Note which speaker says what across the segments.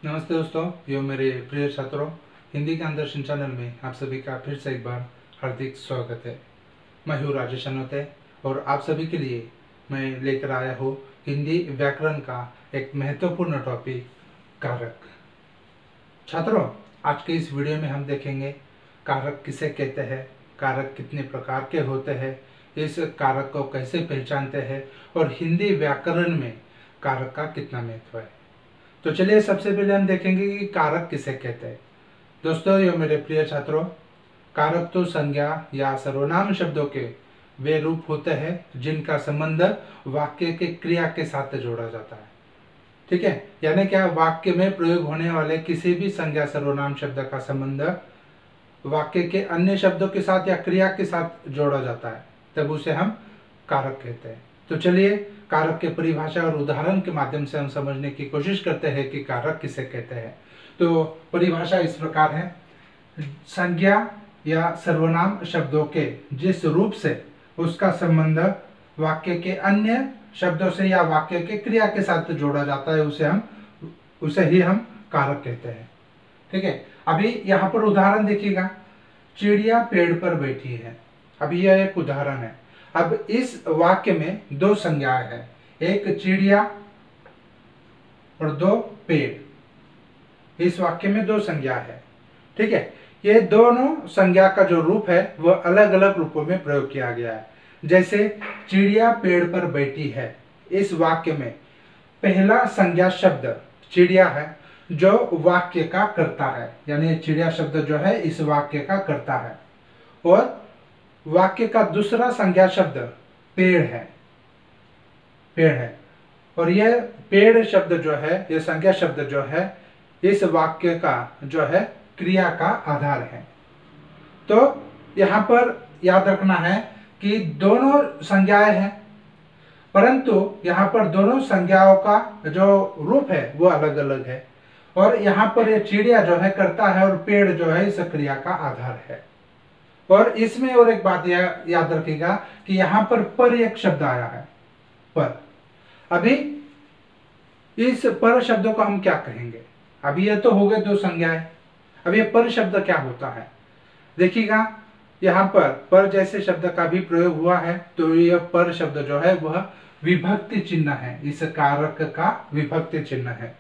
Speaker 1: नमस्ते दोस्तों, यो मेरे प्रिय छात्रों। हिंदी के दर्शन चैनल में आप सभी का फिर से एक बार हार्दिक स्वागत है। मैं हूँ राजेश अनोते और आप सभी के लिए मैं लेकर आया हूँ हिंदी व्याकरण का एक महत्वपूर्ण टॉपिक कारक। छात्रों, आज के इस वीडियो में हम देखेंगे कारक किसे कहते हैं, कारक कितने प्रकार के होते हैं, इस कारक को कैसे पहचानते हैं और हिंदी व्याकरण में कारक का कितना महत्व है। तो चलिए सबसे पहले हम देखेंगे कि कारक किसे कहते हैं। दोस्तों, ये मेरे प्रिय छात्रों, कारक तो संज्ञा या सर्वनाम शब्दों के वे रूप होते हैं जिनका संबंध वाक्य के क्रिया के साथ जोड़ा जाता है। ठीक है, यानी क्या, वाक्य में प्रयोग होने वाले किसी भी संज्ञा सर्वनाम शब्द का संबंध वाक्य के अन्य शब्दों के साथ या क्रिया के साथ जोड़ा जाता है, तब उसे हम कारक कहते हैं। तो चलिए कारक के परिभाषा और उदाहरण के माध्यम से हम समझने की कोशिश करते हैं कि कारक किसे कहते हैं। तो परिभाषा इस प्रकार है: संज्ञा या सर्वनाम शब्दों के जिस रूप से उसका संबंध वाक्य के अन्य शब्दों से या वाक्य के क्रिया के साथ जोड़ा जाता है, उसे ही हम कारक कहते हैं। ठीक है, अभी यहाँ पर उदाहरण देखिएगा, चिड़िया पेड़ पर बैठी है। अभी यह एक उदाहरण है। अब इस वाक्य में दो संज्ञाएं हैं, एक चिड़िया और दो पेड़। इस वाक्य में दो संज्ञा है। ठीक है, ये दोनों संज्ञा का जो रूप है वह अलग अलग रूपों में प्रयोग किया गया है। जैसे चिड़िया पेड़ पर बैठी है, इस वाक्य में पहला संज्ञा शब्द चिड़िया है जो वाक्य का कर्ता है, यानी चिड़िया शब्द जो है इस वाक्य का कर्ता है। और वाक्य का दूसरा संज्ञा शब्द पेड़ है। और यह पेड़ शब्द जो है, यह संज्ञा शब्द जो है, इस वाक्य का जो है क्रिया का आधार है। तो यहाँ पर याद रखना है कि दोनों संज्ञाएं हैं, परंतु यहाँ पर दोनों संज्ञाओं का जो रूप है वो अलग अलग है। और यहाँ पर यह चिड़िया जो है कर्ता है और पेड़ जो है इस क्रिया का आधार है। और इसमें और एक बात याद रखिएगा कि यहाँ पर एक शब्द आया है, पर। अभी इस पर शब्द को हम क्या कहेंगे? अभी ये तो हो गए दो संज्ञाएं। अब ये पर शब्द क्या होता है देखिएगा, यहाँ पर जैसे शब्द का भी प्रयोग हुआ है, तो यह पर शब्द जो है वह विभक्ति चिन्ह है, इस कारक का विभक्ति चिन्ह है।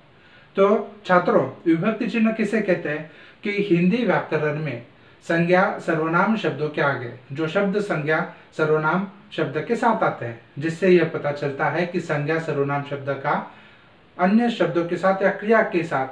Speaker 1: तो छात्रों, विभक्ति चिन्ह किसे कहते हैं कि हिंदी व्याकरण में संज्ञा सर्वनाम शब्दों के आगे जो शब्द संज्ञा सर्वनाम शब्द के साथ आते हैं, जिससे यह पता चलता है कि संज्ञा सर्वनाम शब्द का अन्य शब्दों के साथ या क्रिया के साथ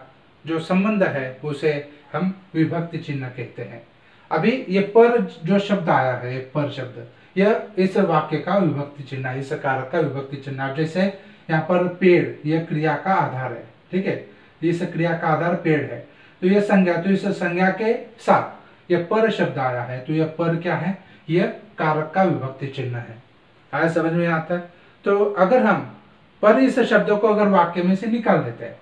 Speaker 1: जो संबंध है उसे हम विभक्ति चिन्ह कहते हैं। अभी ये पर जो शब्द आया है, ये पर शब्द, यह इस वाक्य का विभक्ति चिन्ह है, इस कारक का विभक्ति चिन्ह। जैसे यहाँ पर पेड़, यह क्रिया का आधार है। ठीक है, इस क्रिया का आधार पेड़ है, तो यह संज्ञा, तो इस संज्ञा के साथ यह पर शब्द आया है, तो यह पर क्या है? यह कारक का विभक्ति चिन्ह है। आया समझ में आता है? तो अगर हम पर इस शब्द को अगर वाक्य में से निकाल देते हैं,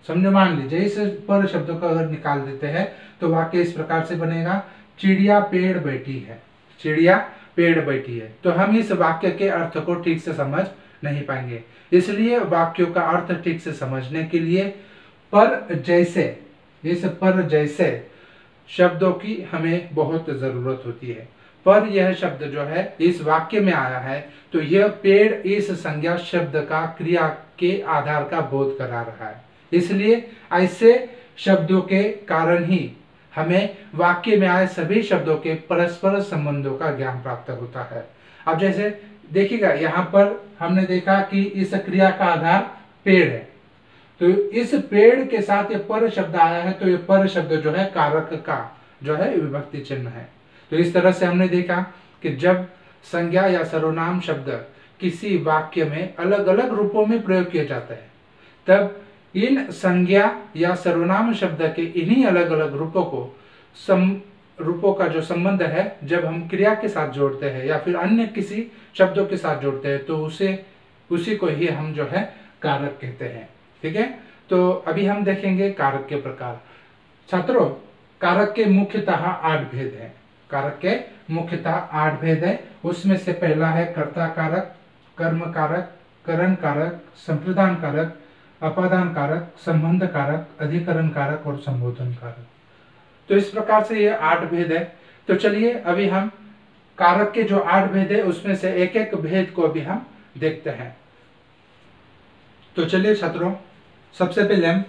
Speaker 1: समझो, मान लीजिए इस पर शब्द को अगर निकाल देते हैं तो वाक्य इस प्रकार से बनेगा, चिड़िया पेड़ बैठी है। चिड़िया पेड़ बैठी है। तो हम इस वाक्य के अर्थ को ठीक से समझ नहीं पाएंगे, इसलिए वाक्यों का अर्थ ठीक से समझने के लिए पर जैसे, इस पर जैसे शब्दों की हमें बहुत जरूरत होती है। पर यह शब्द जो है इस वाक्य में आया है, तो यह पेड़ इस संज्ञा शब्द का क्रिया के आधार का बोध करा रहा है। इसलिए ऐसे शब्दों के कारण ही हमें वाक्य में आए सभी शब्दों के परस्पर संबंधों का ज्ञान प्राप्त होता है। अब जैसे देखिएगा, यहाँ पर हमने देखा कि इस क्रिया का आधार पेड़ है, तो इस पेड़ के साथ ये पर शब्द आया है, तो ये पर शब्द जो है कारक का जो है विभक्ति चिन्ह है। तो इस तरह से हमने देखा कि जब संज्ञा या सर्वनाम शब्द किसी वाक्य में अलग अलग रूपों में प्रयोग किए जाते हैं, तब इन संज्ञा या सर्वनाम शब्द के इन्हीं अलग अलग रूपों का जो संबंध है, जब हम क्रिया के साथ जोड़ते हैं या फिर अन्य किसी शब्दों के साथ जोड़ते हैं, तो उसी को ही हम जो है कारक कहते हैं। ठीक है, तो अभी हम देखेंगे कारक के प्रकार। छात्रों, कारक के मुख्यतः 8 भेद हैं। कारक के मुख्यतः 8 भेद है। उसमें से पहला है कर्ता कारक, कर्म कारक, करण कारक, संप्रदान कारक, अपादान कारक, संबंध कारक, अधिकरण कारक और संबोधन कारक। तो इस प्रकार से ये 8 भेद है। तो चलिए अभी हम कारक के जो 8 भेद है उसमें से एक एक भेद को अभी हम देखते हैं। तो चलिए छात्रों, सबसे पहले हम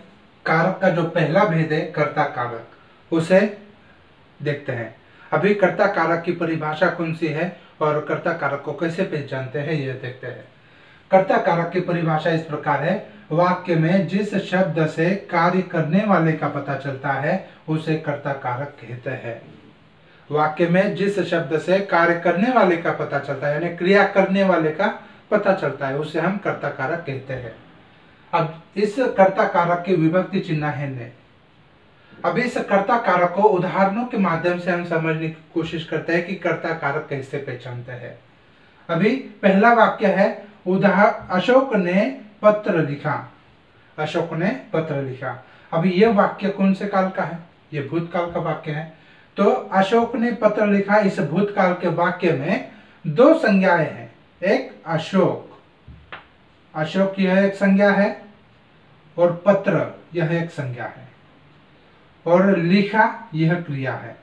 Speaker 1: कारक का जो पहला भेद है कर्ता कारक, उसे देखते हैं। अभी कर्ता कारक की परिभाषा कौन सी है और कर्ता कारक को कैसे पहचानते हैं ये देखते हैं। कर्ता कारक की परिभाषा इस प्रकार है, वाक्य में जिस शब्द से कार्य करने वाले का पता चलता है उसे कर्ता कारक कहते हैं। वाक्य में जिस शब्द से कार्य करने वाले का पता चलता है, यानी क्रिया करने वाले का पता चलता है, उसे हम कर्ता कारक कहते हैं। अब इस कर्ता कारक के विभक्ति चिन्ह है ने। अब इस कर्ता कारक को उदाहरणों के माध्यम से हम समझने की कोशिश करते हैं कि कर्ता कारक कैसे पहचानते हैं। अभी पहला वाक्य है, अशोक ने पत्र लिखा। अशोक ने पत्र लिखा। अभी यह वाक्य कौन से काल का है? यह भूतकाल का वाक्य है। तो अशोक ने पत्र लिखा, इस भूतकाल के वाक्य में 2 संज्ञाएं हैं। एक अशोक, अशोक यह एक संज्ञा है और पत्र यह एक संज्ञा है, और लिखा यह क्रिया है।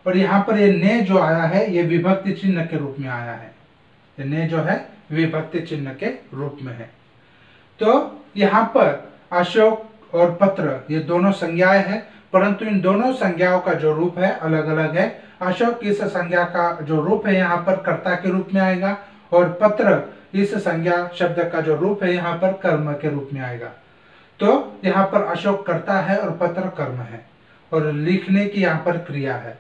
Speaker 1: और यहां पर ये ने जो आया है ये विभक्ति चिन्ह के रूप में आया है। ये ने जो है विभक्ति चिन्ह के रूप में है। तो यहाँ पर अशोक और पत्र ये दोनों संज्ञाएं हैं, परंतु इन दोनों संज्ञाओं का जो रूप है अलग अलग है। अशोक इस संज्ञा का जो रूप है यहाँ पर कर्ता के रूप में आएगा, और पत्र इस संज्ञा शब्द का जो रूप है यहाँ पर कर्म के रूप में आएगा। तो यहाँ पर अशोक कर्ता है और पत्र कर्म है, और लिखने की यहाँ पर क्रिया है।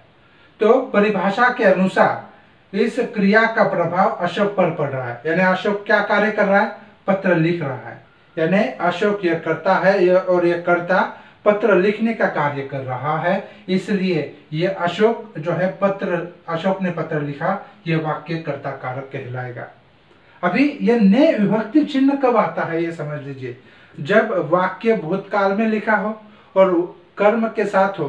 Speaker 1: तो परिभाषा के अनुसार इस क्रिया का प्रभाव अशोक पर पड़ रहा है, यानी अशोक क्या कार्य कर रहा है? पत्र लिख रहा है। यानी अशोक यह करता है और यह कर्ता पत्र लिखने का कार्य कर रहा है, इसलिए ये अशोक जो है अशोक ने पत्र लिखा, यह वाक्य कर्ता कारक कहलाएगा। अभी यह ने विभक्ति चिन्ह कब आता है ये समझ लीजिए। जब वाक्य भूतकाल में लिखा हो और कर्म के साथ हो,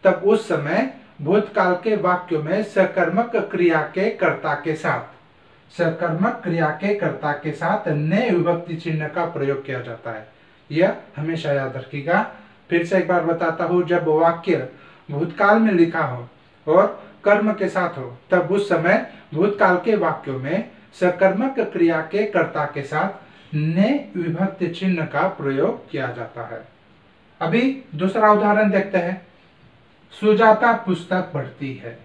Speaker 1: तब उस समय भूतकाल के वाक्यों में सकर्मक क्रिया के कर्ता के साथ ने विभक्ति चिन्ह का प्रयोग किया जाता है। यह हमेशा याद रखिएगा। फिर से एक बार बताता हूं, जब वाक्य भूतकाल में लिखा हो और कर्म के साथ हो, तब उस समय भूतकाल के वाक्यों में सकर्मक क्रिया के कर्ता के साथ ने विभक्ति चिन्ह का प्रयोग किया जाता है। अभी दूसरा उदाहरण देखते हैं। सुजाता पुस्तक पढ़ती है।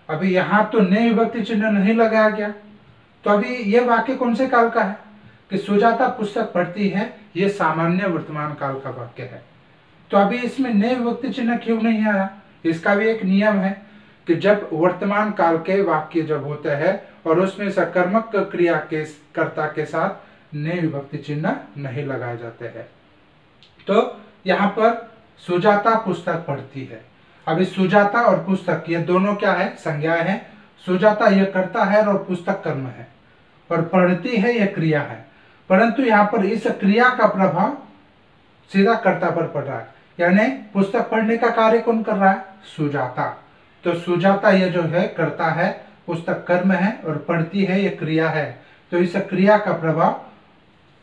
Speaker 1: अभी यहां तो ने विभक्ति चिन्ह नहीं लगाया गया, तो अभी यह वाक्य कौन से काल का है? कि सुजाता पुस्तक पढ़ती है, यह सामान्य वर्तमान काल का वाक्य है। तो अभी इसमें ने विभक्ति चिन्ह क्यों नहीं आया? इसका भी एक नियम है कि जब वर्तमान काल के वाक्य जब होते हैं और उसमें सकर्मक क्रिया के कर्ता के साथ ने विभक्ति चिन्ह नहीं लगाए जाते हैं। तो यहाँ पर सुजाता पुस्तक पढ़ती है। अभी सुजाता और पुस्तक ये दोनों क्या है? संज्ञाएं हैं। सुजाता यह कर्ता है और पुस्तक कर्म है, और पढ़ती है यह क्रिया है। परंतु यहाँ पर इस क्रिया का प्रभाव सीधा कर्ता पर पड़ रहा है, यानी पुस्तक पढ़ने का कार्य कौन कर रहा है? सुजाता। तो सुजाता यह जो है कर्ता है, पुस्तक कर्म है, और पढ़ती है यह क्रिया है। तो इस क्रिया का प्रभाव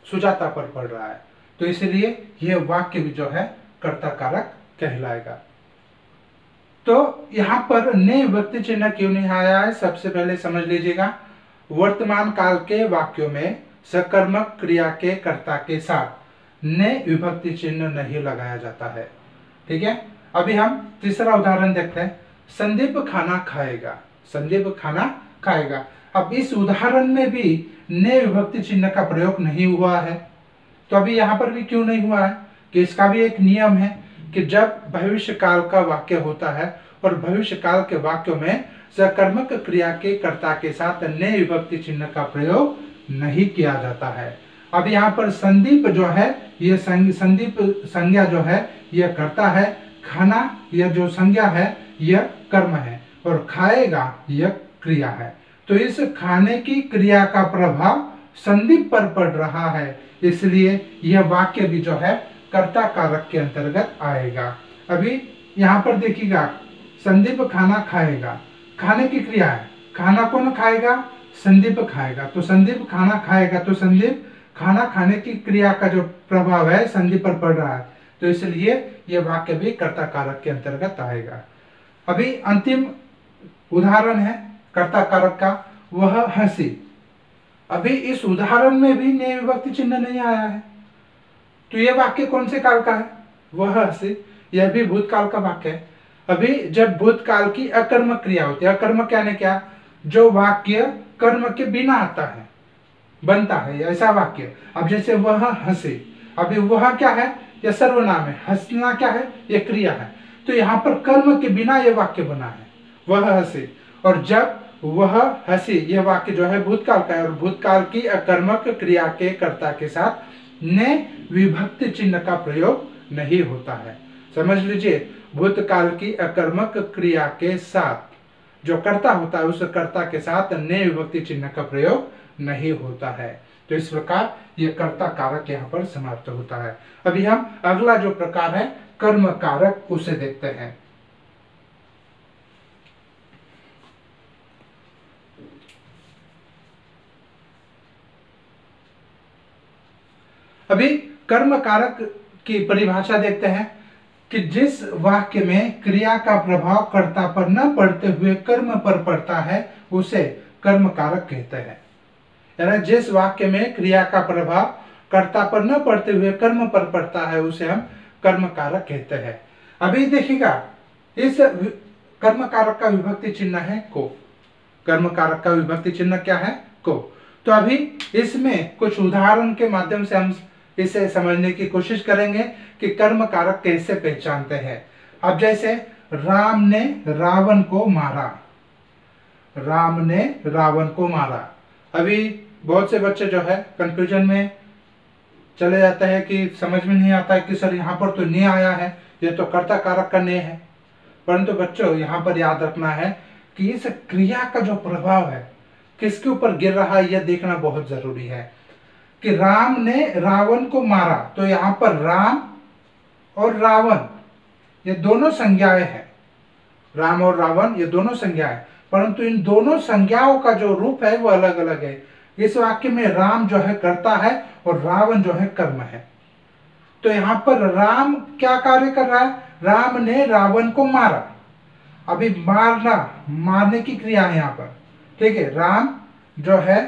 Speaker 1: सुजाता पर पड़ रहा है, तो इसलिए यह वाक्य भी जो है कर्ता कारक कहलाएगा। तो यहाँ पर ने विभक्ति चिन्ह क्यों नहीं आया है? सबसे पहले समझ लीजिएगा, वर्तमान काल के वाक्यों में सकर्मक क्रिया के कर्ता के साथ ने विभक्ति चिन्ह नहीं लगाया जाता है। ठीक है, अभी हम तीसरा उदाहरण देखते हैं। संदीप खाना खाएगा। संदीप खाना खाएगा। अब इस उदाहरण में भी ने विभक्ति चिन्ह का प्रयोग नहीं हुआ है, तो अभी यहाँ पर भी क्यों नहीं हुआ है? कि इसका भी एक नियम है कि जब भविष्य काल का वाक्य होता है और भविष्य काल के वाक्यों में सकर्मक क्रिया के कर्ता के साथ ने विभक्ति चिन्ह का प्रयोग नहीं किया जाता है। अब यहाँ पर संदीप जो है ये संदीप संज्ञा जो है यह कर्ता है, खाना यह जो संज्ञा है यह कर्म है, और खाएगा यह क्रिया है। तो इस खाने की क्रिया का प्रभाव संदीप पर पड़ रहा है, इसलिए यह वाक्य भी जो है कर्ता कारक के अंतर्गत आएगा। अभी यहाँ पर देखिएगा, संदीप खाना खाएगा, खाने की क्रिया है। खाना कौन खाएगा? संदीप खाएगा। तो संदीप खाना खाएगा, तो संदीप खाना खाने की क्रिया का जो प्रभाव है संधि पर पड़ रहा है, तो इसलिए यह वाक्य भी कर्ता कारक के अंतर्गत आएगा। अभी अंतिम उदाहरण है कर्ता कारक का, वह हंसी। अभी इस उदाहरण में भी नेय विभक्ति चिन्ह नहीं आया है, तो यह वाक्य कौन से काल का है? वह हंसी। यह भी भूतकाल का वाक्य है। अभी जब भूतकाल की अकर्मक क्रिया होती है, अकर्मक यानी क्या? जो वाक्य कर्म के बिना आता है, बनता है, ऐसा वाक्य। अब जैसे वह हंसे, अभी वह क्या है? यह सर्वनाम है, हंसना क्या है? यह क्रिया है। तो यहाँ पर कर्म के बिना यह वाक्य बना है, वह हंसे। और जब वह हंसी, यह वाक्य जो है भूतकाल का है, और भूतकाल की अकर्मक क्रिया के कर्ता के साथ ने विभक्ति चिन्ह का प्रयोग नहीं होता है। समझ लीजिए, भूतकाल की अकर्मक क्रिया के साथ जो कर्ता होता है, उस कर्ता के साथ ने विभक्ति चिन्ह का प्रयोग नहीं होता है। तो इस प्रकार यह कर्ता कारक यहाँ पर समाप्त होता है। अभी हम अगला जो प्रकार है कर्म कारक, उसे देखते हैं। अभी कर्म कारक की परिभाषा देखते हैं कि जिस वाक्य में क्रिया का प्रभाव कर्ता पर न पड़ते हुए कर्म पर पड़ता है, उसे कर्म कारक कहते हैं। यानी जिस वाक्य में क्रिया का प्रभाव कर्ता पर न पड़ते हुए कर्म पर पड़ता है, उसे हम कर्म कारक कहते हैं। अभी देखिएगा, इस कर्म कारक का विभक्ति चिन्ह है को। कर्म कारक का विभक्ति चिन्ह क्या है? को। तो अभी इसमें कुछ उदाहरण के माध्यम से हम इसे समझने की कोशिश करेंगे कि कर्म कारक कैसे पहचानते हैं। अब जैसे राम ने रावण को मारा, राम ने रावण को मारा। अभी बहुत से बच्चे जो है कंफ्यूजन में चले जाते हैं कि समझ में नहीं आता है कि सर यहाँ पर तो ने आया है, ये तो कर्ता कारक का ने है। परंतु बच्चों, यहाँ पर याद रखना है कि इस क्रिया का जो प्रभाव है किसके ऊपर गिर रहा है, यह देखना बहुत जरूरी है। कि राम ने रावण को मारा, तो यहाँ पर राम और रावण ये दोनों संज्ञाएं हैं। राम और रावण ये दोनों संज्ञाएं, परंतु इन दोनों संज्ञाओं का जो रूप है वो अलग अलग है। इस वाक्य में राम जो है कर्ता है और रावण जो है कर्म है। तो यहाँ पर राम क्या कार्य कर रहा है? राम ने रावण को मारा। अभी मारना, मारने की क्रिया है यहाँ पर, ठीक है। राम जो है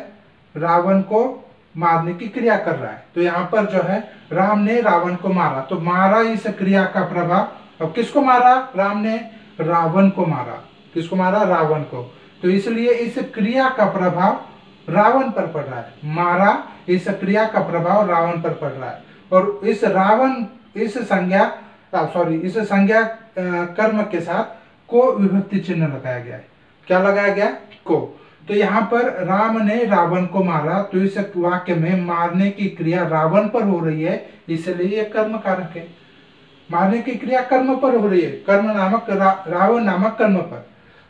Speaker 1: रावण को मारने की क्रिया कर रहा है, तो यहाँ पर जो है राम ने रावण को मारा, तो मारा इस क्रिया का प्रभाव। अब किसको मारा? राम ने रावण को मारा। किसको मारा? रावण को। तो इसलिए इस क्रिया का प्रभाव रावण पर पड़ रहा है। मारा, इस क्रिया का प्रभाव रावण पर पड़ रहा है। और इस रावण, इस संज्ञा इस संज्ञा कर्म के साथ को विभक्ति चिन्ह लगाया गया है। क्या लगाया गया? को। तो यहाँ पर राम ने रावण को मारा, तो इस वाक्य में मारने की क्रिया रावण पर हो रही है, इसलिए यह कर्म कारक है। मारने की क्रिया कर्म पर हो रही है, कर्म नामक रावण नामक कर्म पर,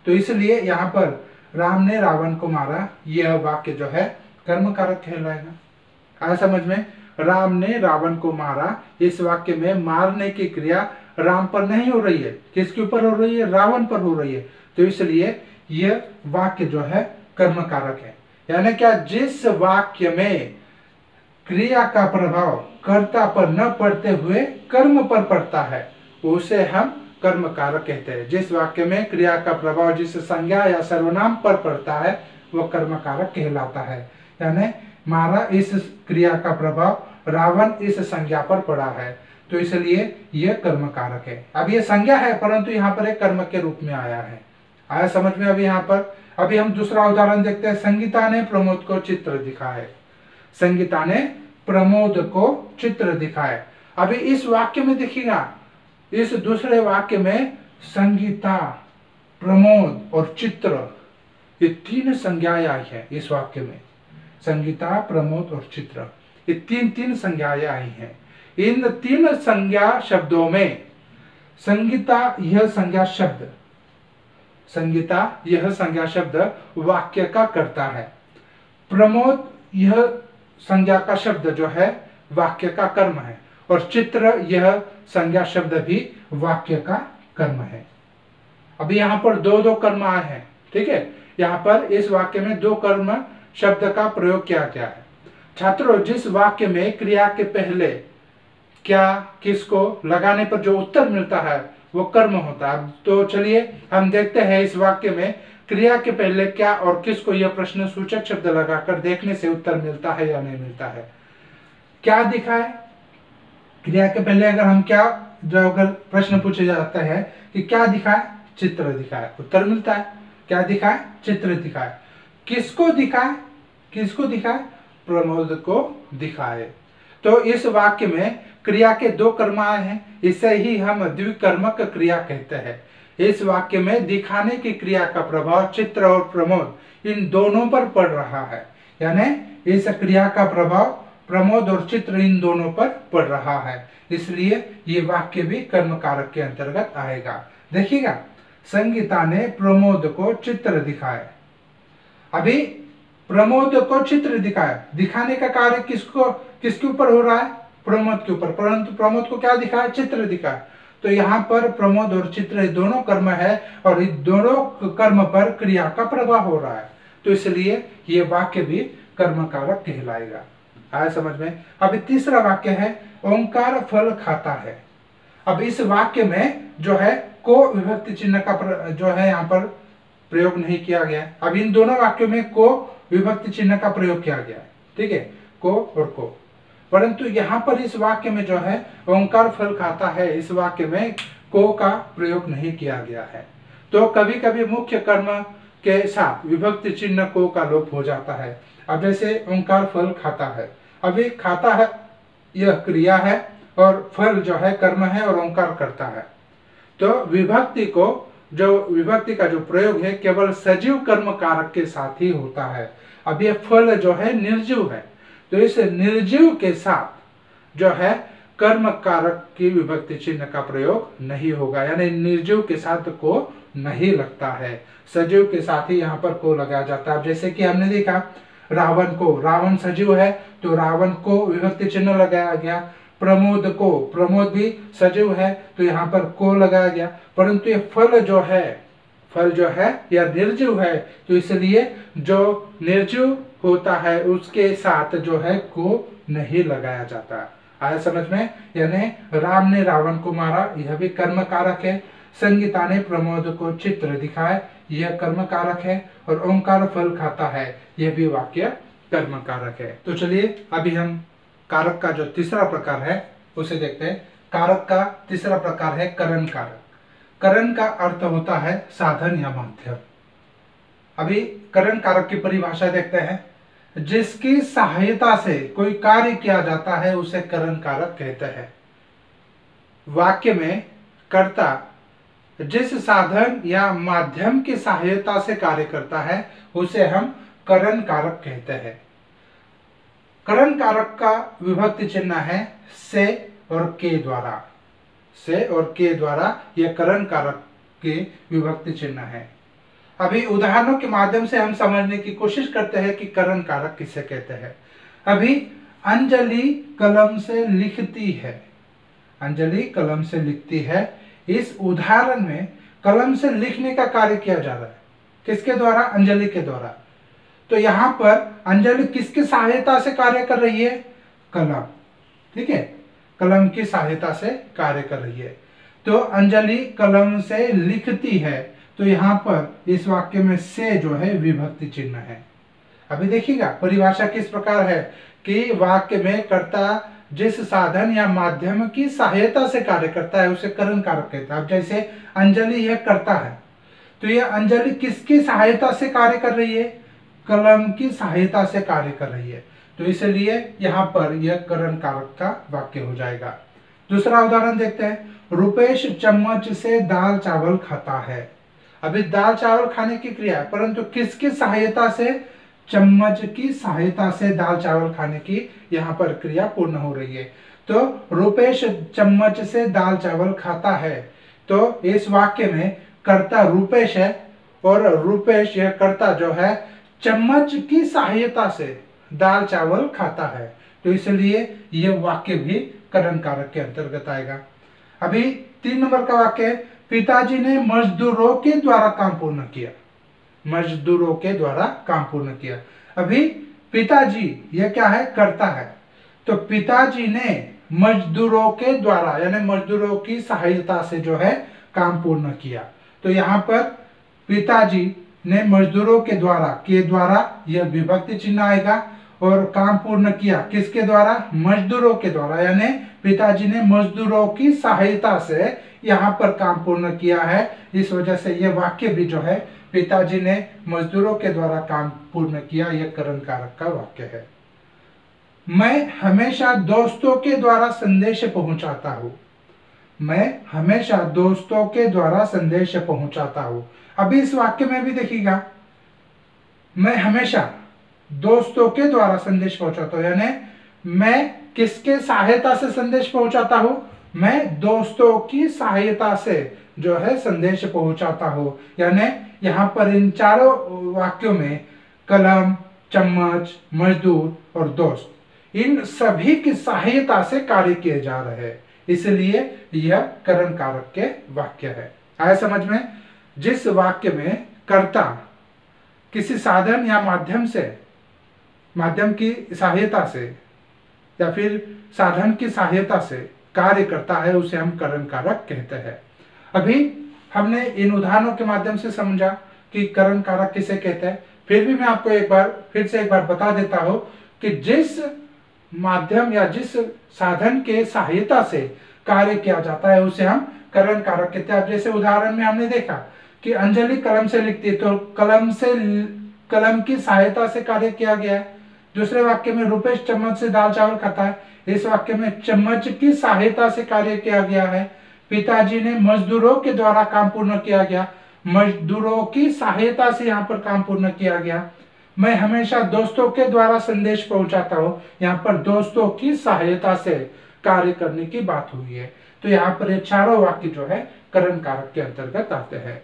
Speaker 1: तो इसलिए यहाँ पर राम ने रावण को मारा, यह वाक्य जो है कर्म कारक कहलाएगा। आया समझ में? राम ने रावण को मारा, इस वाक्य में मारने की क्रिया राम पर नहीं हो रही है, किसके ऊपर हो रही है? रावण पर हो रही है। तो इसलिए यह वाक्य जो है कर्म कारक है। यानी क्या? जिस वाक्य में क्रिया का प्रभाव कर्ता पर न पड़ते हुए कर्म पर पड़ता है, उसे हम कर्म कारक कहते हैं। जिस वाक्य में क्रिया का प्रभाव जिस संज्ञा या सर्वनाम पर पड़ता है, वह कर्म कारक कहलाता है। यानी मारा, इस क्रिया का प्रभाव रावण इस संज्ञा पर पड़ा है, तो इसलिए यह कर्म कारक है। अब यह संज्ञा है, परंतु यहाँ पर एक कर्म के रूप में आया है। आया समझ में? अभी यहाँ पर अभी हम दूसरा उदाहरण देखते हैं। संगीता ने प्रमोद को चित्र दिखाए। संगीता ने प्रमोद को चित्र दिखाए। अभी इस वाक्य में देखिएगा, इस दूसरे वाक्य में संगीता, प्रमोद और चित्र, ये तीन संज्ञाएं आई है इस वाक्य में। संगीता, प्रमोद और चित्र, ये तीन संज्ञाएं आई हैं। इन तीन संज्ञा शब्दों में संगीता यह संज्ञा शब्द, संगीता यह संज्ञा शब्द वाक्य का कर्ता है। प्रमोद यह संज्ञा का शब्द जो है वाक्य का कर्म है। और चित्र यह संज्ञा शब्द भी वाक्य का कर्म है। अभी यहाँ पर दो कर्म आए हैं, ठीक है। यहाँ पर इस वाक्य में दो कर्म शब्द का प्रयोग किया गया है। छात्रों, जिस वाक्य में क्रिया के पहले क्या किसको लगाने पर जो उत्तर मिलता है वो कर्म होता है। तो चलिए हम देखते हैं इस वाक्य में क्रिया के पहले क्या और किसको यह प्रश्न सूचक शब्द लगाकर देखने से उत्तर मिलता है या नहीं मिलता है। क्या दिखा है क्रिया के पहले, अगर हम क्या जो अगर प्रश्न पूछे जाता है कि क्या दिखा है, चित्र दिखा है, उत्तर मिलता है। क्या दिखा है, चित्र दिखा है। किसको दिखा है, किसको दिखा है, प्रमोद को दिखा है। तो इस वाक्य में क्रिया के दो कर्म आए हैं, इसे ही हम द्विकर्मक क्रिया कहते हैं। इस वाक्य में दिखाने की क्रिया का प्रभाव चित्र और प्रमोद इन दोनों पर पड़ रहा है, यानी इस क्रिया का प्रभाव प्रमोद और चित्र इन दोनों पर पड़ रहा है, इसलिए ये वाक्य भी कर्म कारक के अंतर्गत आएगा। देखिएगा, संगीता ने प्रमोद को चित्र दिखाया। अभी प्रमोद को चित्र दिखाया, दिखाने का कार्य किसके ऊपर हो रहा है, प्रमोद के ऊपर, परंतु प्रमोद को क्या दिखाया, चित्र दिखाया। तो यहाँ पर प्रमोद और चित्र दोनों कर्म है और इन दोनों कर्म पर क्रिया का प्रभाव हो रहा है, तो इसलिए ये वाक्य भी कर्म कारक कहलाएगा। आया समझ में। अब तीसरा वाक्य है ओंकार फल खाता है। अब इस वाक्य में जो है को विभक्ति चिन्ह का जो है यहाँ पर प्रयोग नहीं किया गया। अब इन दोनों वाक्यों में को विभक्ति चिन्ह का प्रयोग किया गया है, ठीक है, को और को, परंतु यहाँ पर इस वाक्य में जो है ओंकार फल खाता है, इस वाक्य में को का प्रयोग नहीं किया गया है। तो कभी कभी मुख्य कर्म के साथ विभक्ति चिन्ह को का लोप हो जाता है। अब जैसे ओंकार फल खाता है, अभी खाता है यह क्रिया है और फल जो है कर्म है और ओंकार करता है। तो विभक्ति का जो प्रयोग है केवल सजीव कर्म कारक के साथ ही होता है। अब यह फल जो है निर्जीव है, तो इस निर्जीव के साथ जो है कर्म कारक की विभक्ति चिन्ह का प्रयोग नहीं होगा, यानी निर्जीव के साथ को नहीं लगता है, सजीव के साथ ही यहाँ पर को लगाया जाता है। जैसे कि हमने देखा रावण को, रावण सजीव है तो रावण को विभक्ति चिन्ह लगाया गया। प्रमोद को, प्रमोद भी सजीव है तो यहाँ पर को लगाया गया, परंतु ये फल जो है यह निर्जीव है, तो इसलिए जो निर्जीव होता है उसके साथ जो है को नहीं लगाया जाता। आया समझ में। यानी राम ने रावण को मारा, यह भी कर्म कारक है। संगीता ने प्रमोद को चित्र दिखाया, यह कर्म कारक है। और ओंकार फल खाता है, यह भी वाक्य कर्म कारक है। तो चलिए अभी हम कारक का जो तीसरा प्रकार है उसे देखते हैं। कारक का तीसरा प्रकार है करण कारक। करण का अर्थ होता है साधन या माध्यम। अभी करण कारक की परिभाषा देखते हैं। जिसकी सहायता से कोई कार्य किया जाता है उसे करण कारक कहते हैं। वाक्य में कर्ता जिस साधन या माध्यम की सहायता से कार्य करता है उसे हम करण कारक कहते हैं। करण कारक का विभक्ति चिन्ह है से और के द्वारा। से और के द्वारा यह करण कारक के विभक्ति चिन्ह है। अभी उदाहरणों के माध्यम से हम समझने की कोशिश करते हैं कि करण कारक किसे कहते हैं। अभी अंजलि कलम से लिखती है, अंजलि कलम से लिखती है। इस उदाहरण में कलम से लिखने का कार्य किया जा रहा है, किसके द्वारा, अंजलि के द्वारा। तो यहाँ पर अंजलि किसकी सहायता से कार्य कर रही है, कलम, ठीक है, कलम की सहायता से कार्य कर रही है। तो अंजलि कलम से लिखती है, तो यहाँ पर इस वाक्य में से जो है विभक्ति चिन्ह है। अभी देखिएगा परिभाषा किस प्रकार है कि वाक्य में कर्ता जिस साधन या माध्यम की सहायता से कार्य करता है उसे करण कारक कहता है। अब जैसे अंजलि यह करता है, तो यह अंजलि किसकी सहायता से कार्य कर रही है, कलम की सहायता से कार्य कर रही है, तो इसलिए यहाँ पर यह करण कारक का वाक्य हो जाएगा। दूसरा उदाहरण देखते हैं। रुपेश चम्मच से दाल चावल खाता है। अभी दाल चावल खाने की क्रिया है, परंतु किसकी सहायता से, चम्मच की सहायता से दाल चावल खाने की यहाँ पर क्रिया पूर्ण हो रही है। तो रुपेश चम्मच से दाल चावल खाता है, तो इस वाक्य में कर्ता रुपेश है और रुपेश यह कर्ता जो है चम्मच की सहायता से दाल चावल खाता है, तो इसलिए यह वाक्य भी करण कारक के अंतर्गत आएगा। अभी 3 नंबर का वाक्य है। पिताजी ने मजदूरों के द्वारा काम पूर्ण किया, मजदूरों के द्वारा काम पूर्ण किया। अभी पिताजी यह क्या है, कर्ता है। तो पिताजी ने मजदूरों के द्वारा यानी मजदूरों की सहायता से जो है काम पूर्ण किया। तो यहाँ पर पिताजी ने मजदूरों के द्वारा, के द्वारा यह विभक्ति चिन्ह आएगा, और काम पूर्ण किया किसके द्वारा, मजदूरों के द्वारा, यानी पिताजी ने मजदूरों की सहायता से यहाँ पर काम पूर्ण किया है। इस वजह से यह वाक्य भी जो है पिताजी ने मजदूरों के द्वारा काम पूर्ण किया, यह करण कारक का वाक्य है। मैं हमेशा दोस्तों के द्वारा संदेश पहुंचाता हूं। मैं हमेशा दोस्तों के द्वारा संदेश पहुंचाता हूं। अभी इस वाक्य में भी देखिएगा, मैं हमेशा दोस्तों के द्वारा संदेश पहुंचाता हूं, यानी मैं किसके सहायता से संदेश पहुंचाता हूं, मैं दोस्तों की सहायता से जो है संदेश पहुंचाता हूं। यानी यहाँ पर इन चारों वाक्यों में कलम, चम्मच, मजदूर और दोस्त, इन सभी की सहायता से कार्य किए जा रहे हैं, इसलिए यह करण कारक के वाक्य है। आया समझ में? जिस वाक्य में कर्ता किसी साधन या माध्यम की सहायता से या फिर साधन की सहायता से कार्य करता है, उसे हम करण कारक कहते हैं। अभी हमने इन उदाहरणों के माध्यम से समझा कि करण कारक किसे कहते हैं। फिर भी मैं आपको फिर से एक बार बता देता हूं कि जिस माध्यम या जिस साधन के सहायता से कार्य किया जाता है उसे हम करण कारक कहते हैं। अब जैसे उदाहरण में हमने देखा कि अंजलि कलम से लिखती है, तो कलम की सहायता से कार्य किया गया है। दूसरे वाक्य में रुपेश चम्मच से दाल चावल खाता है, इस वाक्य में चम्मच की सहायता से कार्य किया गया है। पिताजी ने मजदूरों के द्वारा काम पूर्ण किया गया, मजदूरों की सहायता से यहाँ पर काम पूर्ण किया गया। मैं हमेशा दोस्तों के द्वारा संदेश पहुंचाता हूँ, यहाँ पर दोस्तों की सहायता से कार्य करने की बात हुई है। तो यहाँ पर ये चारों वाक्य जो है करण कारक के अंतर्गत आते हैं।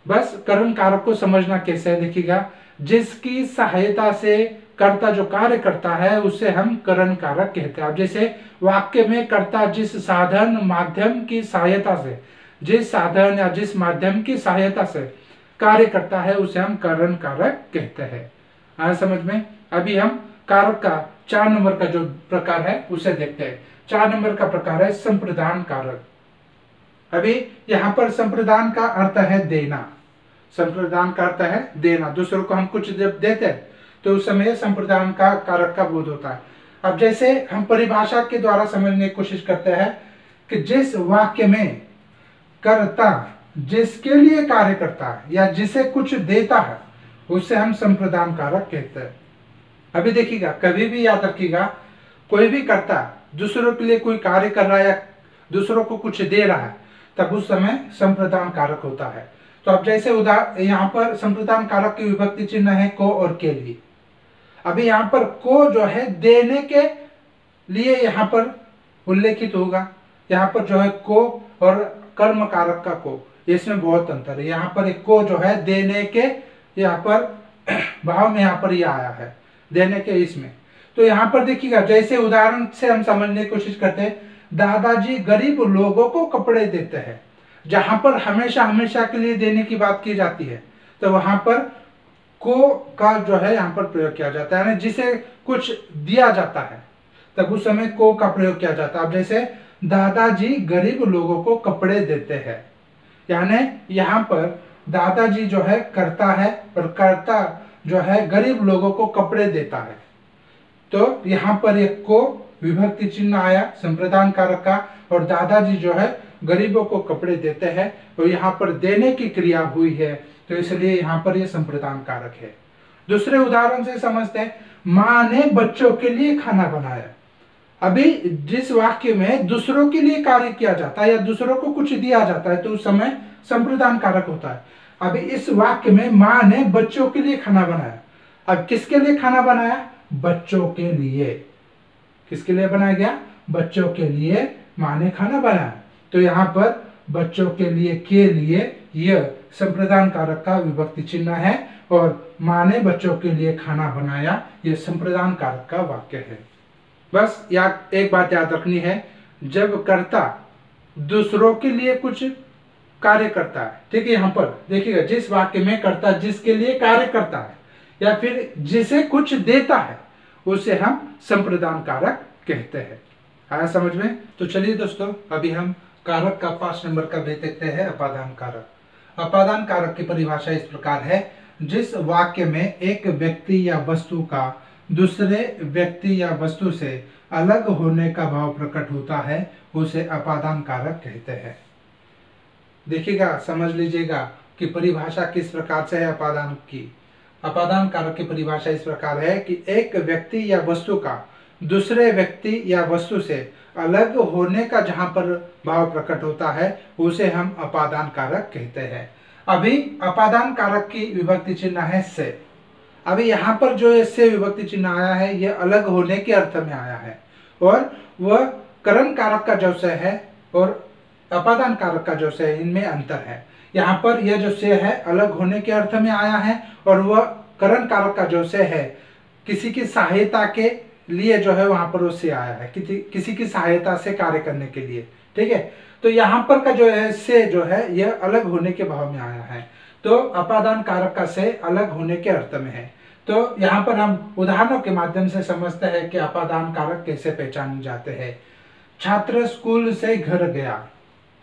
Speaker 1: बस करण कारक को समझना कैसे है, देखिएगा, जिसकी सहायता से कर्ता जो कार्य करता है उसे हम करण कारक कहते हैं। अब जैसे वाक्य में कर्ता जिस साधन माध्यम की सहायता से, जिस साधन या जिस माध्यम की सहायता से कार्य करता है उसे हम करण कारक कहते हैं। आया समझ में? अभी हम कारक का 4 नंबर का जो प्रकार है उसे देखते हैं। 4 नंबर का प्रकार है संप्रदान कारक। अभी यहाँ पर संप्रदान का अर्थ है देना। संप्रदान का अर्थ है देना। दूसरों को हम कुछ जब देते हैं तो उस समय संप्रदान का कारक का बोध होता है। अब जैसे हम परिभाषा के द्वारा समझने की कोशिश करते हैं कि जिस वाक्य में कर्ता जिसके लिए कार्य करता है या जिसे कुछ देता है उसे हम संप्रदान कारक कहते हैं। अभी देखिएगा, कभी भी याद रखिएगा, कोई भी कर्ता दूसरों के लिए कोई कार्य कर रहा है या दूसरों को कुछ दे रहा है तब उस समय संप्रदान कारक होता है। तो अब जैसे यहाँ पर संप्रदान कारक की विभक्ति चिन्ह है को और के लिए। अभी यहाँ पर को जो है देने के लिए यहाँ पर उल्लेखित होगा। यहाँ पर जो है को और कर्म कारक का को, इसमें बहुत अंतर है। यहाँ पर एक को जो है देने के, यहाँ पर भाव में यहाँ पर ये आया है देने के इसमें। तो यहाँ पर देखिएगा, जैसे उदाहरण से हम समझने की कोशिश करते हैं, दादाजी गरीब लोगों को कपड़े देते हैं। जहां पर हमेशा हमेशा के लिए देने की बात की जाती है तो वहां पर को का जो है यहाँ पर प्रयोग किया जाता है, यानी जिसे कुछ दिया जाता है तब उस समय को का प्रयोग किया जाता है। अब जैसे दादाजी गरीब लोगों को कपड़े देते हैं, यानी यहाँ पर दादाजी जो है कर्ता है और कर्ता जो है गरीब लोगों को कपड़े देता है। तो यहाँ पर एक को विभक्ति चिन्ह आया संप्रदान कारक का, और दादाजी जो है गरीबों को कपड़े देते हैं, तो यहाँ पर देने की क्रिया हुई है, तो इसलिए यहाँ पर ये संप्रदान कारक है। दूसरे उदाहरण से समझते हैं, माँ ने बच्चों के लिए खाना बनाया। अभी जिस वाक्य में दूसरों के लिए कार्य किया जाता है या दूसरों को कुछ दिया जाता है तो उस समय संप्रदान कारक होता है। अभी इस वाक्य में माँ ने बच्चों के लिए खाना बनाया। अब किसके लिए खाना बनाया? बच्चों के लिए। किसके लिए बनाया गया? बच्चों के लिए माँ ने खाना बनाया। तो यहाँ पर बच्चों के लिए यह संप्रदान कारक का विभक्ति चिन्ह है, और माँ ने बच्चों के लिए खाना बनाया, यह संप्रदान कारक का वाक्य है। बस एक बात याद रखनी है, जब कर्ता दूसरों के लिए कुछ कार्य करता है, ठीक है, यहाँ पर देखिएगा जिस वाक्य में कर्ता जिसके लिए कार्य करता है या फिर जिसे कुछ देता है उसे हम संप्रदान कारक कहते हैं। आया समझ में? तो चलिए दोस्तों, अभी हम कारक का 5 नंबर का भी देखते हैं, अपादान कारक। अपादान कारक की परिभाषा इस प्रकार है, जिस वाक्य में एक व्यक्ति या वस्तु का दूसरे व्यक्ति या वस्तु से अलग होने का भाव प्रकट होता है उसे अपादान कारक कहते हैं। देखिएगा, समझ लीजिएगा कि परिभाषा किस प्रकार से है अपादान की। अपादान कारक की परिभाषा इस प्रकार है कि एक व्यक्ति या वस्तु का दूसरे व्यक्ति या वस्तु से अलग होने का जहां पर भाव प्रकट होता है उसे हम अपादान कारक कहते हैं। अभी अपादान कारक की विभक्ति चिन्ह है से। अभी यहाँ पर जो से विभक्ति चिन्ह आया है यह अलग होने के अर्थ में आया है, और वह करण कारक का जो से है और अपादान कारक का जो से है, इनमें अंतर है। यहाँ पर यह जो से है अलग होने के अर्थ में आया है, और वह करण कारक का जो से है किसी की सहायता के लिए जो है वहां पर उससे आया है, किसी की सहायता से कार्य करने के लिए। ठीक है, तो यहाँ पर का जो है से जो है यह अलग होने के भाव में आया है, तो अपादान कारक का से अलग होने के अर्थ में है। तो यहाँ पर हम उदाहरणों के माध्यम से समझते हैं कि अपादान कारक कैसे पहचाने जाते हैं। छात्र स्कूल से घर गया।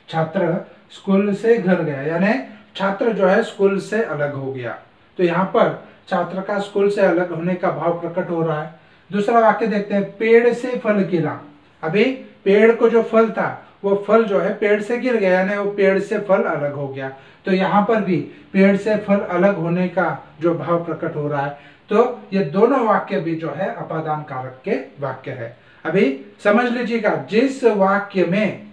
Speaker 1: छात्र स्कूल से घर गया यानी छात्र जो है स्कूल से अलग हो गया, तो यहाँ पर छात्र का स्कूल से अलग होने का भाव प्रकट हो रहा है। दूसरा वाक्य देखते हैं, पेड़ से फल गिरा। अभी पेड़ को जो फल था वो फल जो है पेड़ से गिर गया, यानी वो पेड़ से फल अलग हो गया, तो यहाँ पर भी पेड़ से फल अलग होने का जो भाव प्रकट हो रहा है। तो ये दोनों वाक्य भी जो है अपादान कारक के वाक्य है। अभी समझ लीजिएगा, जिस वाक्य में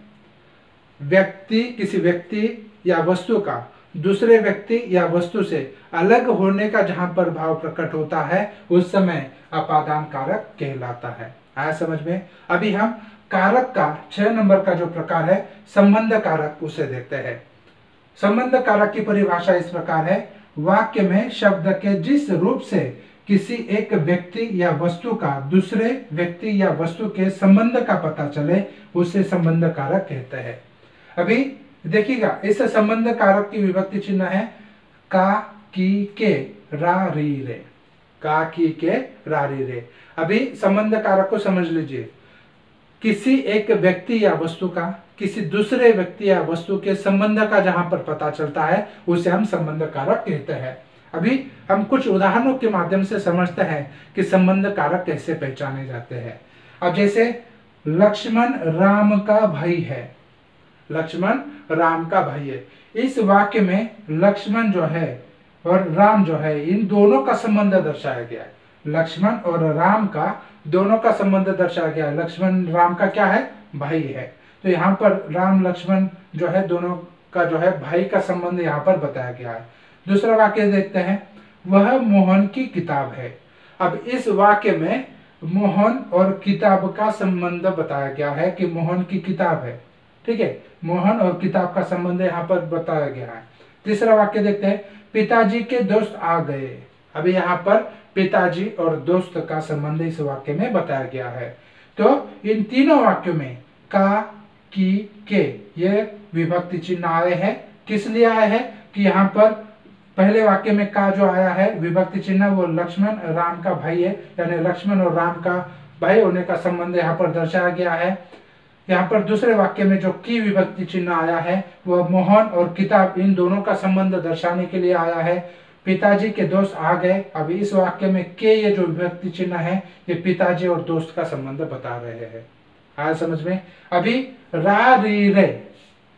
Speaker 1: व्यक्ति किसी व्यक्ति या वस्तु का दूसरे व्यक्ति या वस्तु से अलग होने का जहां पर भाव प्रकट होता है उस समय अपादान कारक कहलाता है। आया समझ में? अभी हम कारक का 6 नंबर का जो प्रकार है संबंध कारक उसे देखते हैं। संबंध कारक की परिभाषा इस प्रकार है, वाक्य में शब्द के जिस रूप से किसी एक व्यक्ति या वस्तु का दूसरे व्यक्ति या वस्तु के संबंध का पता चले उसे संबंध कारक कहते हैं। अभी देखिएगा, इस संबंध कारक की विभक्ति चिन्ह है का, की, के, रा, री, रे। का, की, के, रा, री, रे। अभी संबंध कारक को समझ लीजिए, किसी एक व्यक्ति या वस्तु का किसी दूसरे व्यक्ति या वस्तु के संबंध का जहां पर पता चलता है उसे हम संबंध कारक कहते हैं। अभी हम कुछ उदाहरणों के माध्यम से समझते हैं कि संबंध कारक कैसे पहचाने जाते हैं। अब जैसे लक्ष्मण राम का भाई है। लक्ष्मण राम का भाई है। इस वाक्य में लक्ष्मण जो है और राम जो है इन दोनों का संबंध दर्शाया गया है। लक्ष्मण और राम का दोनों का संबंध दर्शाया गया है। लक्ष्मण राम का क्या है? भाई है। तो यहाँ पर राम लक्ष्मण जो है दोनों का जो है भाई का संबंध यहाँ पर बताया गया है। दूसरा वाक्य देखते हैं, वह मोहन की किताब है। अब इस वाक्य में मोहन और किताब का संबंध बताया गया है कि मोहन की किताब है। ठीक है, मोहन और किताब का संबंध यहाँ पर बताया गया है। तीसरा वाक्य देखते हैं, पिताजी के दोस्त आ गए। अभी यहाँ पर पिताजी और दोस्त का संबंध इस वाक्य में बताया गया है। तो इन तीनों वाक्यों में का, की, के ये विभक्ति चिन्ह आए हैं। किस लिए आए हैं कि यहाँ पर पहले वाक्य में का जो आया है विभक्ति चिन्ह वो लक्ष्मण राम का भाई है, यानी लक्ष्मण और राम का भाई होने का संबंध यहाँ पर दर्शाया गया है। यहाँ पर दूसरे वाक्य में जो की विभक्ति चिन्ह आया है वह मोहन और किताब इन दोनों का संबंध दर्शाने के लिए आया है। पिताजी के दोस्त आ गए। अभी इस वाक्य में के ये जो विभक्ति चिन्ह है ये पिताजी और दोस्त का संबंध बता रहे हैं। आया समझ में? अभी रा, री, रे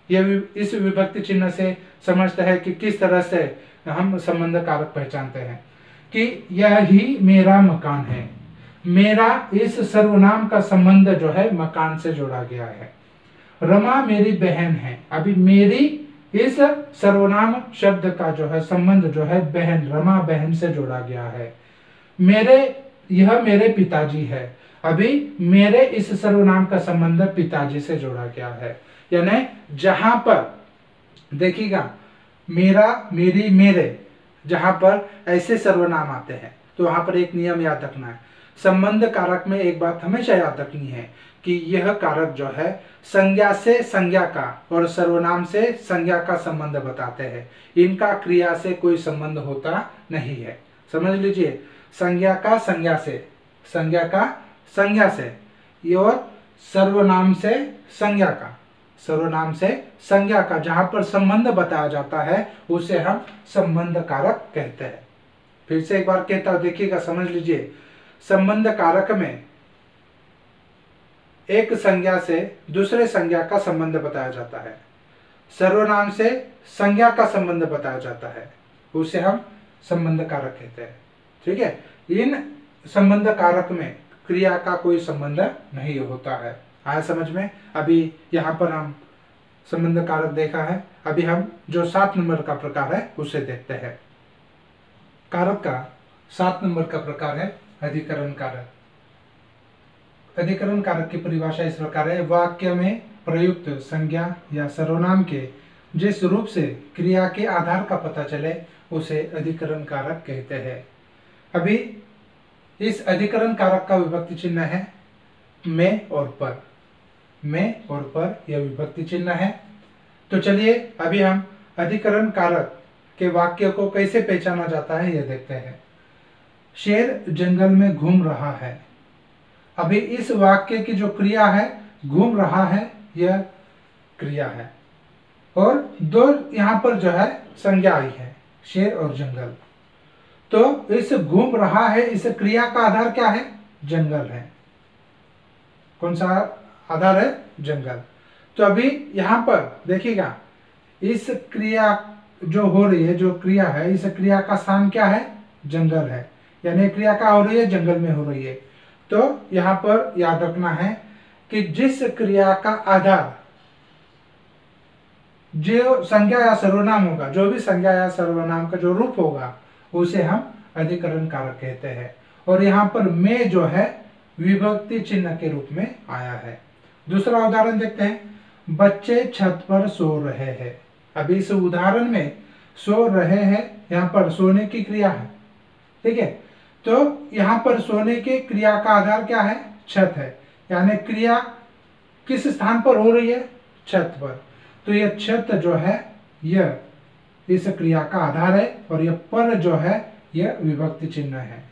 Speaker 1: ये इस विभक्ति चिन्ह से समझते हैं कि किस तरह से हम संबंध कारक पहचानते हैं कि यही मेरा मकान है। मेरा इस सर्वनाम का संबंध जो है मकान से जोड़ा गया है। रमा मेरी बहन है। अभी मेरी इस सर्वनाम शब्द का जो है संबंध जो है बहन, रमा बहन से जोड़ा गया है। यह मेरे पिताजी है। अभी मेरे इस सर्वनाम का संबंध पिताजी से जोड़ा गया है। यानी जहां पर देखिएगा मेरा, मेरी, मेरे जहां पर ऐसे सर्वनाम आते हैं तो वहां पर एक नियम याद रखना है। संबंध कारक में एक बात हमेशा याद रखनी है कि यह कारक जो है संज्ञा से संज्ञा का और सर्वनाम से संज्ञा का संबंध बताते हैं। इनका क्रिया से कोई संबंध होता नहीं है। समझ लीजिए, संज्ञा का संज्ञा से, संज्ञा का संज्ञा से, और सर्वनाम से संज्ञा का, सर्वनाम से संज्ञा का जहां पर संबंध बताया जाता है उसे हम संबंध कारक कहते हैं। फिर से एक बार कहता हूं, देखिएगा, समझ लीजिए। संबंध कारक में एक संज्ञा से दूसरे संज्ञा का संबंध बताया जाता है, सर्वनाम से संज्ञा का संबंध बताया जाता है, उसे हम संबंध कारक कहते हैं। ठीक है, इन संबंध कारक में क्रिया का कोई संबंध नहीं होता है। आया समझ में? अभी यहाँ पर हम संबंध कारक देखा है, अभी हम जो 7 नंबर का प्रकार है उसे देखते हैं। कारक का 7 नंबर का प्रकार है अधिकरण कारक। अधिकरण कारक की परिभाषा इस प्रकार है, वाक्य में प्रयुक्त संज्ञा या सर्वनाम के जिस रूप से क्रिया के आधार का पता चले उसे अधिकरण कारक कहते हैं। अभी इस अधिकरण कारक का विभक्ति चिन्ह है में और पर, में और पर यह विभक्ति चिन्ह है। तो चलिए अभी हम अधिकरण कारक के वाक्य को कैसे पहचाना जाता है यह देखते हैं। शेर जंगल में घूम रहा है। अभी इस वाक्य की जो क्रिया है, घूम रहा है, यह क्रिया है, और दो यहाँ पर जो है संज्ञा आई है, शेर और जंगल। तो इस घूम रहा है, इस क्रिया का आधार क्या है? जंगल है। कौन सा आधार है? जंगल। तो अभी यहाँ पर देखिएगा, इस क्रिया जो हो रही है, जो क्रिया है, इस क्रिया का स्थान क्या है? जंगल है। यानी क्रिया क्या हो रही है? जंगल में हो रही है। तो यहाँ पर याद रखना है कि जिस क्रिया का आधार जो संज्ञा या सर्वनाम होगा, जो भी संज्ञा या सर्वनाम का जो रूप होगा उसे हम अधिकरण कारक कहते हैं। और यहाँ पर में जो है विभक्ति चिन्ह के रूप में आया है। दूसरा उदाहरण देखते हैं, बच्चे छत पर सो रहे हैं। अभी इस उदाहरण में सो रहे हैं, यहाँ पर सोने की क्रिया है। ठीक है, तो यहाँ पर सोने की क्रिया का आधार क्या है? छत है। यानी क्रिया किस स्थान पर हो रही है? छत पर। तो यह छत जो है यह इस क्रिया का आधार है, और यह पर जो है यह विभक्ति चिन्ह है।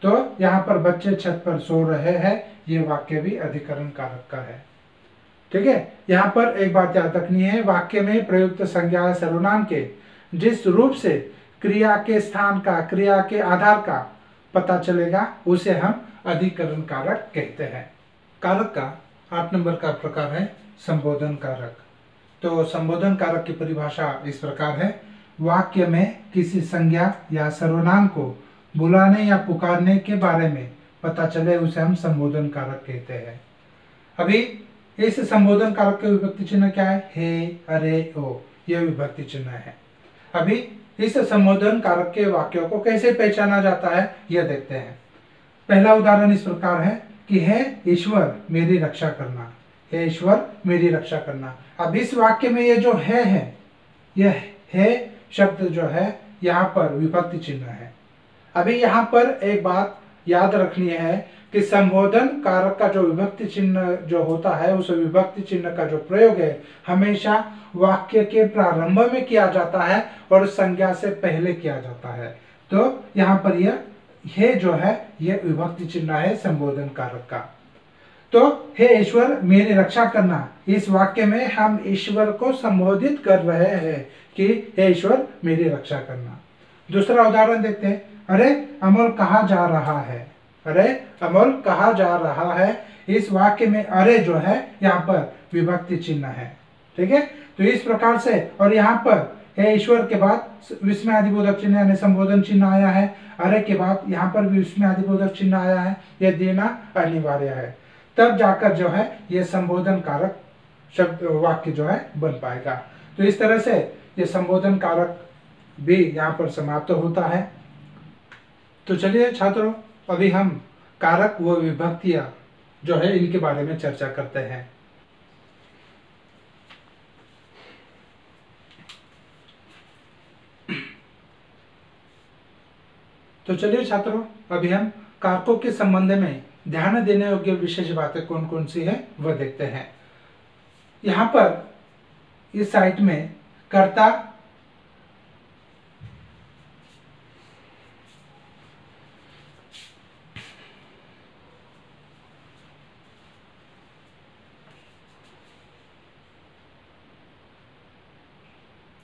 Speaker 1: तो यहाँ पर बच्चे छत पर सो रहे हैं, यह वाक्य भी अधिकरण कारक का है। ठीक है, यहाँ पर एक बात याद रखनी है, वाक्य में प्रयुक्त संज्ञा सर्वनाम के जिस रूप से क्रिया के स्थान का, क्रिया के आधार का पता चलेगा उसे हम अधिकरण कारक कहते हैं। कारक का 8 नंबर का प्रकार है संबोधन कारक। तो संबोधन कारक की परिभाषा इस प्रकार है, वाक्य में किसी संज्ञा या सर्वनाम को बुलाने या पुकारने के बारे में पता चले उसे हम संबोधन कारक कहते हैं। अभी इस संबोधन कारक के विभक्ति चिन्ह क्या है? हे, अरे, ओ, यह विभक्ति चिन्ह है। अभी इस संबोधन कारक के वाक्यों को कैसे पहचाना जाता है यह देखते हैं। पहला उदाहरण इस प्रकार है कि हे ईश्वर मेरी रक्षा करना, हे ईश्वर मेरी रक्षा करना। अब इस वाक्य में ये जो है यह है शब्द जो है यहाँ पर विभक्ति चिन्ह है। अभी यहाँ पर एक बात याद रखनी है कि संबोधन कारक का जो विभक्ति चिन्ह जो होता है, उस विभक्ति चिन्ह का जो प्रयोग है हमेशा वाक्य के प्रारंभ में किया जाता है और संज्ञा से पहले किया जाता है। तो यहाँ पर यह जो है यह विभक्ति चिन्ह है संबोधन कारक का। तो हे ईश्वर मेरी रक्षा करना, इस वाक्य में हम ईश्वर को संबोधित कर रहे हैं कि हे ईश्वर मेरी रक्षा करना। दूसरा उदाहरण देखते हैं, अरे अमोल कहाँ जा रहा है, अरे अमोल कहाँ जा रहा है। इस वाक्य में अरे जो है यहाँ पर विभक्ति चिन्ह है। ठीक है, तो इस प्रकार से, और यहाँ पर हे ईश्वर के बाद विस्मयादिबोधक चिन्ह यानी संबोधन चिन्ह आया है, अरे के बाद यहाँ पर भी विस्मयादिबोधक चिन्ह आया है, यह देना अनिवार्य है, तब जाकर जो है यह संबोधन कारक शब्द वाक्य जो है बन पाएगा। तो इस तरह से यह संबोधन कारक भी यहाँ पर समाप्त होता है। तो चलिए छात्रों, अभी हम कारक व विभक्तियां जो है इनके बारे में चर्चा करते हैं। तो चलिए छात्रों, अभी हम कारकों के संबंध में ध्यान देने योग्य विशेष बातें कौन कौन सी है वह देखते हैं। यहाँ पर इस साइट में कर्ता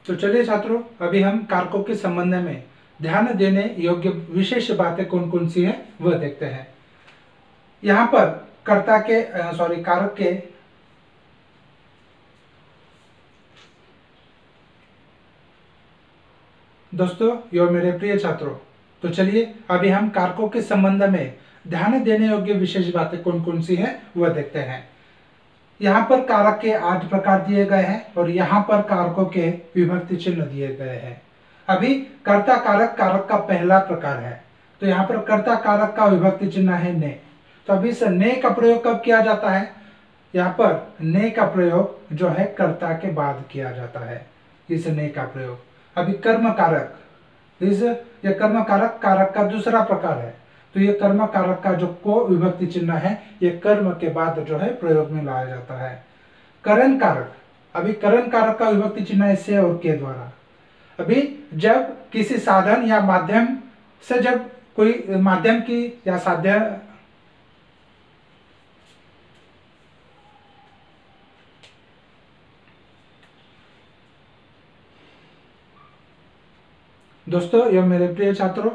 Speaker 1: तो चलिए छात्रों, अभी हम कारकों के संबंध में ध्यान देने योग्य विशेष बातें कौन कौन सी हैं वह देखते हैं। यहाँ पर कर्ता के कारक के दोस्तों यो मेरे प्रिय छात्रों, तो चलिए अभी हम कारकों के संबंध में ध्यान देने योग्य विशेष बातें कौन कौन सी हैं वह देखते हैं। यहाँ पर कारक के 8 प्रकार दिए गए हैं और यहाँ पर कारकों के विभक्ति चिन्ह दिए गए हैं। अभी कर्ता कारक कारक का पहला प्रकार है, तो यहाँ पर कर्ता कारक का विभक्ति चिन्ह है ने। तो अभी इस ने का प्रयोग कब किया जाता है? यहाँ पर ने का प्रयोग जो है कर्ता के बाद किया जाता है, इस ने का प्रयोग। अभी कर्म कारक, ये कर्म कारक कारक का दूसरा प्रकार है, तो ये कर्म कारक का जो को विभक्ति चिन्ह है ये कर्म के बाद जो है प्रयोग में लाया जाता है। करण कारक, अभी करण कारक का विभक्ति चिन्ह है से और के द्वारा। अभी जब किसी साधन या माध्यम से, जब कोई माध्यम की या साध्य दोस्तों यह मेरे प्रिय छात्रों,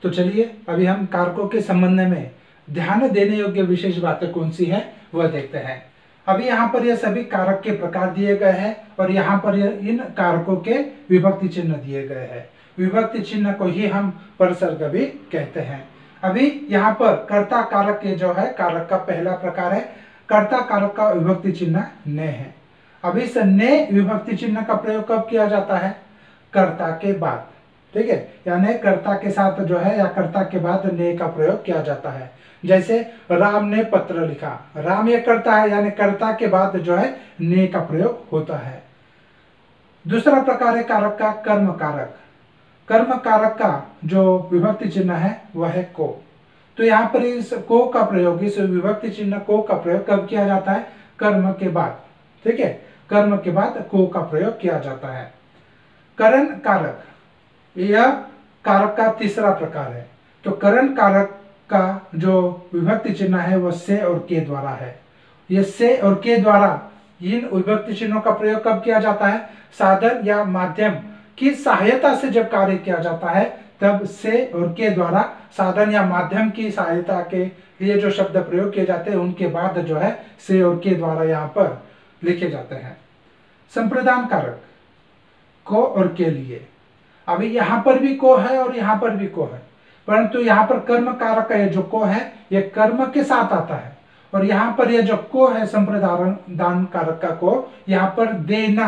Speaker 1: तो चलिए अभी हम कारकों के संबंध में ध्यान देने योग्य विशेष बातें कौन सी है वह देखते हैं। अभी यहाँ पर ये सभी कारक के प्रकार दिए गए हैं और यहाँ पर इन कारकों के विभक्ति चिन्ह दिए गए हैं। विभक्ति चिन्ह को ही हम परसर्ग भी कहते हैं। अभी यहाँ पर कर्ता कारक के जो है कारक का पहला प्रकार है, कर्ता कारक का विभक्ति चिन्ह ने है। अभी इस ने विभक्ति चिन्ह का प्रयोग कब किया जाता है? कर्ता के बाद, ठीक है, यानी कर्ता के साथ जो है या कर्ता के बाद ने का प्रयोग किया जाता है। जैसे राम ने पत्र लिखा, राम ये कर्ता है, यानी कर्ता के बाद जो है ने का प्रयोग होता है। दूसरा प्रकार है कारक का कर्म कारक। कर्म कारक का जो विभक्ति चिन्ह है वह है को। तो यहाँ पर इस को का प्रयोग, इस विभक्ति चिन्ह को का प्रयोग कब किया जाता है? कर्म के बाद, ठीक है, कर्म के बाद को का प्रयोग किया जाता है। करण कारक, यह कारक का तीसरा प्रकार है। तो करण कारक का जो विभक्ति चिन्ह है वह से और के द्वारा है। यह से और के द्वारा इन विभक्ति चिन्हों का प्रयोग कब किया जाता है? साधन या माध्यम की सहायता से जब कार्य किया जाता है तब से और के द्वारा साधन या माध्यम की सहायता के लिए जो शब्द प्रयोग किए जाते हैं उनके बाद जो है से और के द्वारा यहाँ पर लिखे जाते हैं। संप्रदान कारक को और के लिए, अभी यहाँ पर भी को है और यहाँ पर भी को है, परंतु यहाँ पर कर्म कारक का जो को है ये कर्म के साथ आता है और यहाँ पर ये जो को है संप्रदान कारक का को, यहाँ पर देना।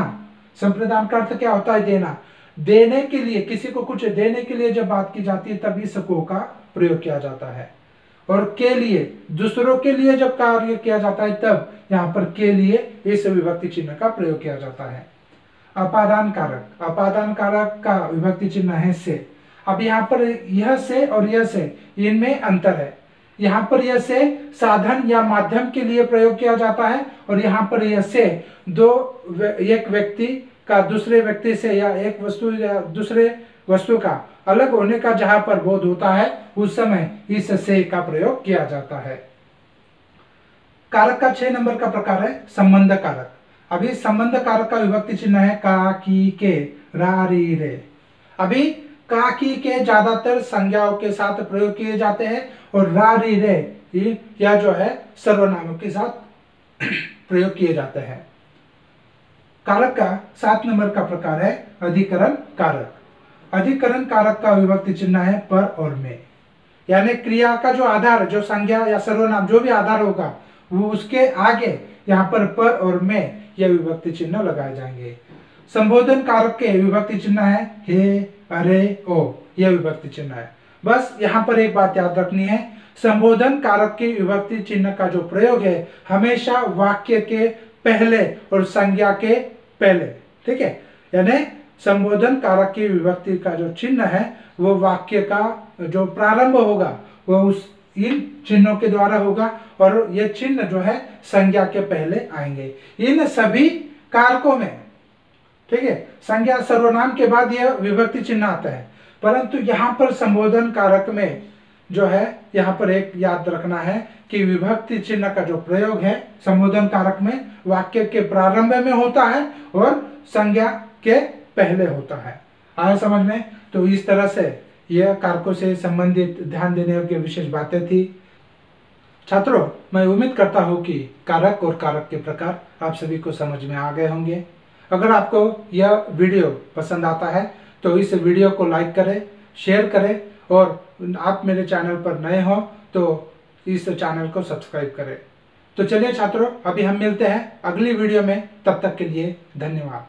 Speaker 1: संप्रदान का अर्थ क्या होता है? देना। देने के लिए, किसी को कुछ देने के लिए जब बात की जाती है तब इस को का प्रयोग किया जाता है। और के लिए, दूसरों के लिए जब कार्य किया जाता है तब यहाँ पर के लिए इस विभक्ति चिन्ह का प्रयोग किया जाता है। अपादान कारक, अपादान कारक का विभक्ति चिन्ह है से। अब यहाँ पर यह से और यह से, इनमें अंतर है। यहाँ पर यह से साधन या माध्यम के लिए प्रयोग किया जाता है और यहाँ पर यह से एक व्यक्ति का दूसरे व्यक्ति से या एक वस्तु या दूसरे वस्तु का अलग होने का जहां पर बोध होता है उस समय इस से का प्रयोग किया जाता है। कारक का 6 नंबर का प्रकार है संबंध कारक। अभी संबंध कारक का विभक्ति चिन्ह है का, की, के, रा, री, रे। अभी का, की, के ज्यादातर संज्ञाओं के साथ प्रयोग किए जाते हैं और रा, री, रे या जो है सर्वनामों के साथ प्रयोग किए जाते हैं। कारक का 7 नंबर का प्रकार है अधिकरण कारक। अधिकरण कारक का विभक्ति चिन्ह है पर और में, यानी क्रिया का जो आधार, जो संज्ञा या सर्वनाम जो भी आधार होगा वो उसके आगे यहाँ पर और में यह विभक्ति चिन्ह लगाए जाएंगे। संबोधन कारक के विभक्ति चिन्ह है हे, अरे, ओ, यह विभक्ति चिन्ह है। बस यहाँ पर एक बात याद रखनी है, संबोधन कारक के विभक्ति चिन्ह का जो प्रयोग है हमेशा वाक्य के पहले और संज्ञा के पहले, ठीक है, यानी संबोधन कारक की विभक्ति का जो चिन्ह है वो वाक्य का जो प्रारंभ होगा वो उस इन चिन्हों के द्वारा होगा और ये चिन्ह जो है संज्ञा के पहले आएंगे इन सभी कारकों में, ठीक है। संज्ञा सर्वनाम के बाद यह विभक्ति चिन्ह आता है, परंतु यहाँ पर संबोधन कारक में जो है यहाँ पर एक याद रखना है कि विभक्ति चिन्ह का जो प्रयोग है संबोधन कारक में वाक्य के प्रारंभ में होता है और संज्ञा के पहले होता है। आया समझ में? तो इस तरह से यह कारकों से संबंधित ध्यान देने योग्य विशेष बातें थी। छात्रों, मैं उम्मीद करता हूँ कि कारक और कारक के प्रकार आप सभी को समझ में आ गए होंगे। अगर आपको यह वीडियो पसंद आता है तो इस वीडियो को लाइक करें, शेयर करें और आप मेरे चैनल पर नए हो तो इस चैनल को सब्सक्राइब करें। तो चलिए छात्रों, अभी हम मिलते हैं अगली वीडियो में। तब तक के लिए धन्यवाद।